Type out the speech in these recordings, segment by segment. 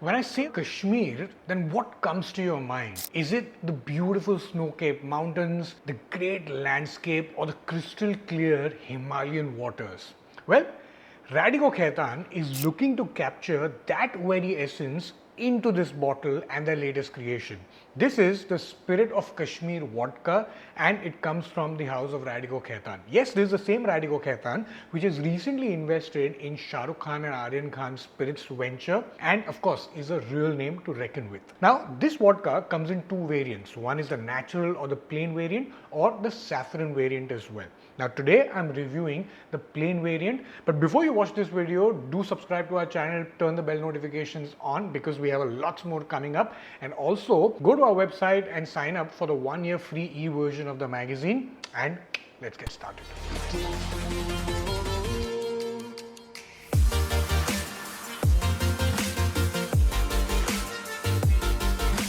When I say Kashmir, then what comes to your mind? Is it the beautiful snow-capped mountains, the great landscape, or the crystal clear Himalayan waters? Well, Radico Khaitan is looking to capture that very essence into this bottle and their latest creation. This is the Spirit of Kashmyr Vodka, and it comes from the house of Radico Khaitan. Yes, this is the same Radico Khaitan which has recently invested in Shah Rukh Khan and Aryan Khan's Spirits venture, and of course is a real name to reckon with. Now, this vodka comes in two variants. One is the natural or the plain variant, or the saffron variant as well. Now today I'm reviewing the plain variant, but before you watch this video, do subscribe to our channel, turn the bell notifications on because we have a lots more coming up, and also go to our website and sign up for the 1-year free e-version of the magazine, and let's get started.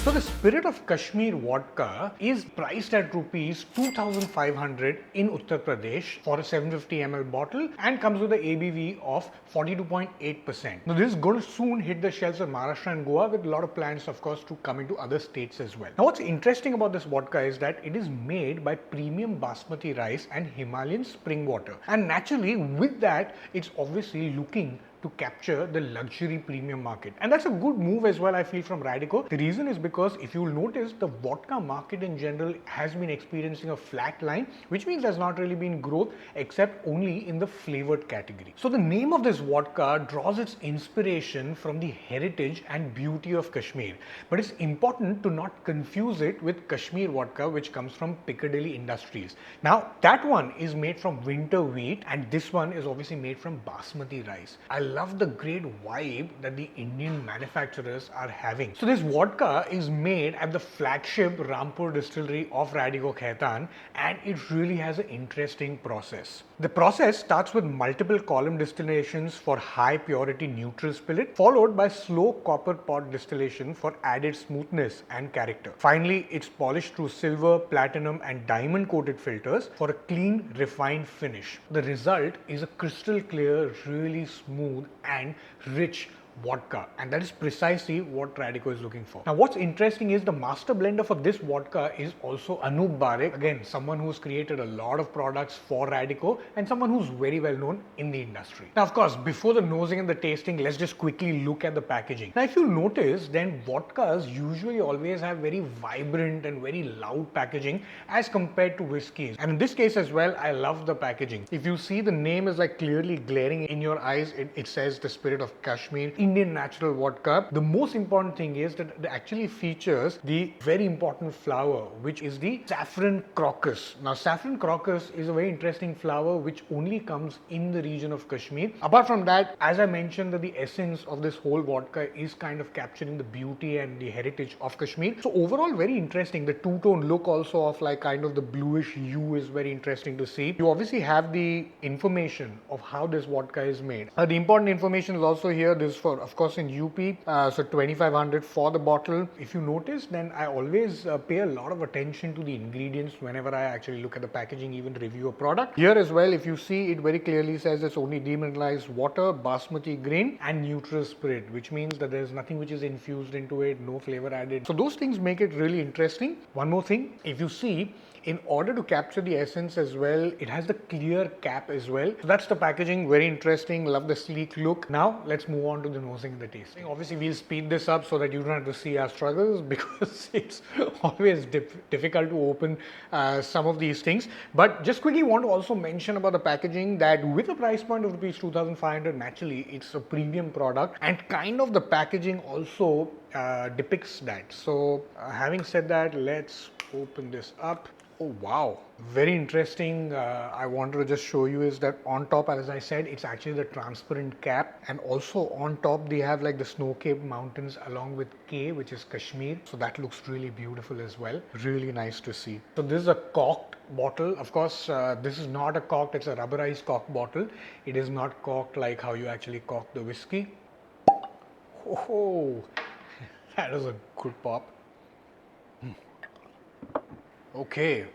So the Spirit of Kashmyr Vodka is priced at rupees 2,500 in Uttar Pradesh for a 750 ml bottle and comes with an ABV of 42.8%. Now this is going to soon hit the shelves of Maharashtra and Goa, with a lot of plans of course to come into other states as well. Now what's interesting about this vodka is that it is made by premium basmati rice and Himalayan spring water, and naturally with that it's obviously looking to capture the luxury premium market, and that's a good move as well, I feel, from Radico. The reason is because if you'll notice, the vodka market in general has been experiencing a flat line, which means there's not really been growth except only in the flavored category. So the name of this vodka draws its inspiration from the heritage and beauty of Kashmir, but it's important to not confuse it with Kashmir vodka, which comes from Piccadilly Industries. Now that one is made from winter wheat, and this one is obviously made from basmati rice. I love the great vibe that the Indian manufacturers are having. So this vodka is made at the flagship Rampur distillery of Radico Khaitan, and it really has an interesting process. The process starts with multiple column distillations for high purity neutral spirit, followed by slow copper pot distillation for added smoothness and character. Finally, it's polished through silver, platinum and diamond coated filters for a clean, refined finish. The result is a crystal clear, really smooth and rich vodka, and that is precisely what Radico is looking for. Now what's interesting is the master blender for this vodka is also Anup Barik, again someone who's created a lot of products for Radico and someone who's very well known in the industry. Now of course, before the nosing and the tasting, let's just quickly look at the packaging. Now if you notice, then vodkas usually always have very vibrant and very loud packaging as compared to whiskeys, and in this case as well, I love the packaging. If you see, the name is like clearly glaring in your eyes. It says the Spirit of Kashmir Indian natural vodka. The most important thing is that it actually features the very important flower, which is the saffron crocus. Now saffron crocus is a very interesting flower which only comes in the region of Kashmir. Apart from that, as I mentioned, that the essence of this whole vodka is kind of capturing the beauty and the heritage of Kashmir. So overall very interesting. The two-tone look also of like kind of the bluish hue is very interesting to see. You obviously have the information of how this vodka is made. The important information is also here. This is for, of course, in UP, so 2,500 for the bottle. If you notice, then I always pay a lot of attention to the ingredients whenever I actually look at the packaging, even review a product. Here as well, if you see, it very clearly says it's only demineralized water, basmati grain and neutral spirit, which means that there's nothing which is infused into it, no flavor added. So those things make it really interesting. One more thing, if you see, in order to capture the essence as well, it has the clear cap as well. So that's the packaging, very interesting, love the sleek look. Now let's move on to the nosing and the tasting. Obviously we'll speed this up so that you don't have to see our struggles, because it's always difficult to open some of these things. But just quickly want to also mention about the packaging, that with a price point of rupees 2,500, naturally it's a premium product, and kind of the packaging also depicts that. So having said that, let's open this up. Oh wow, very interesting. I wanted to just show you is that on top, as I said, it's actually the transparent cap, and also on top they have like the snow-capped mountains along with K, which is Kashmir. So that looks really beautiful as well. Really nice to see. So this is a corked bottle. Of course, this is not a corked, it's a rubberized cork bottle. It is not corked like how you actually cork the whiskey. Oh, that was a good pop. Okay,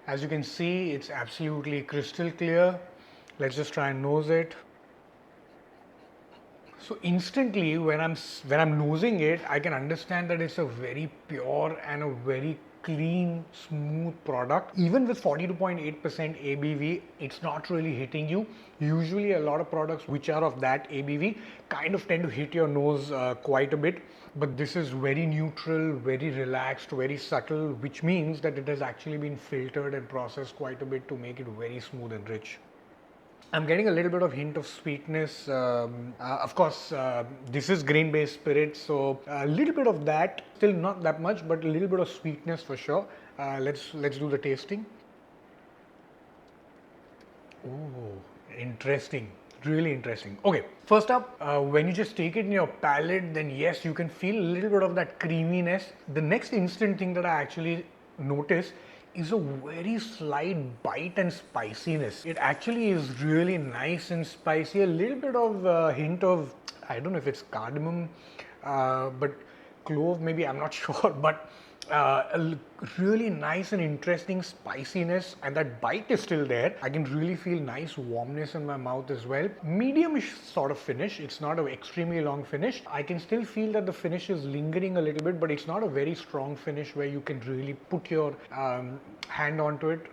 as you can see, it's absolutely crystal clear. Let's just try and nose it. So instantly when I'm nosing it, I can understand that it's a very pure and a very clean, smooth product. Even with 42.8% ABV, it's not really hitting you. Usually a lot of products which are of that ABV kind of tend to hit your nose quite a bit. But this is very neutral, very relaxed, very subtle, which means that it has actually been filtered and processed quite a bit to make it very smooth and rich. I'm getting a little bit of hint of sweetness. Of course, this is grain-based spirit, so a little bit of that. Still not that much, but a little bit of sweetness for sure. Let's do the tasting. Oh, interesting. Really interesting. Okay, first up, when you just take it in your palate, then yes, you can feel a little bit of that creaminess. The next instant thing that I actually notice is a very slight bite and spiciness. It actually is really nice and spicy. A little bit of hint of, I don't know if it's cardamom, but clove maybe, I'm not sure, but a really nice and interesting spiciness, and that bite is still there. I can really feel nice warmness in my mouth as well. Medium-ish sort of finish. It's not an extremely long finish. I can still feel that the finish is lingering a little bit, but it's not a very strong finish where you can really put your hand onto it.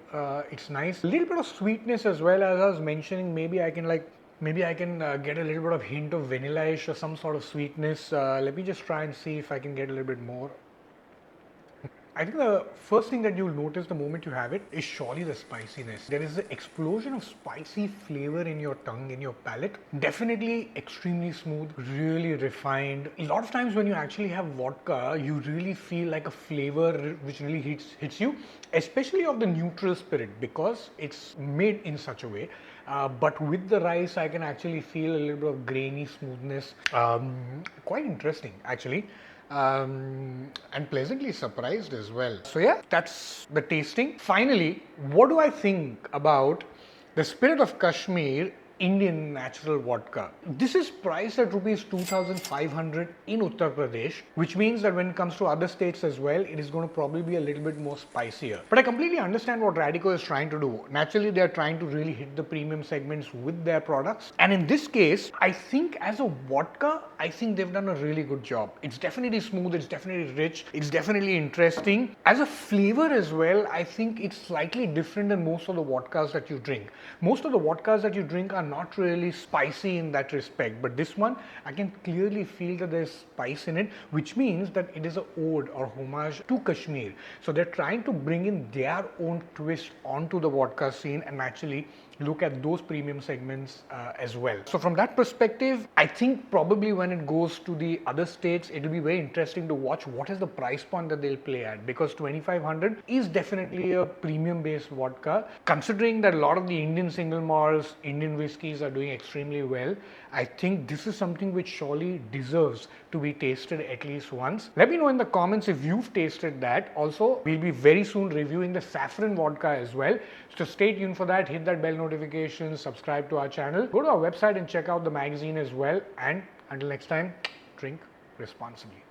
It's nice. A little bit of sweetness as well. As I was mentioning, maybe I can get a little bit of hint of vanilla-ish or some sort of sweetness. Let me just try and see if I can get a little bit more. I think the first thing that you'll notice the moment you have it is surely the spiciness. There is an explosion of spicy flavor in your tongue, in your palate. Definitely extremely smooth, really refined. A lot of times when you actually have vodka, you really feel like a flavor which really hits you, especially of the neutral spirit, because it's made in such a way. But with the rice, I can actually feel a little bit of grainy smoothness. Quite interesting, actually. And pleasantly surprised as well. So yeah, that's the tasting. Finally, what do I think about the Spirit of Kashmir Indian natural vodka? This is priced at rupees 2,500 in Uttar Pradesh, which means that when it comes to other states as well, it is going to probably be a little bit more spicier. But I completely understand what Radico is trying to do. Naturally, they are trying to really hit the premium segments with their products. And in this case, I think as a vodka, I think they've done a really good job. It's definitely smooth, it's definitely rich, it's definitely interesting. As a flavor as well, I think it's slightly different than most of the vodkas that you drink. Most of the vodkas that you drink are not really spicy in that respect, but this one I can clearly feel that there's spice in it, which means that it is an ode or homage to Kashmir. So they're trying to bring in their own twist onto the vodka scene and actually look at those premium segments as well. So from that perspective, I think probably when it goes to the other states, it will be very interesting to watch what is the price point that they'll play at, because 2,500 is definitely a premium based vodka. Considering that a lot of the Indian single malts, Indian whiskies are doing extremely well, I think this is something which surely deserves to be tasted at least once. Let me know in the comments if you've tasted that. Also, we'll be very soon reviewing the saffron vodka as well. So stay tuned for that. Hit that bell notification, subscribe to our channel. Go to our website and check out the magazine as well. And until next time, drink responsibly.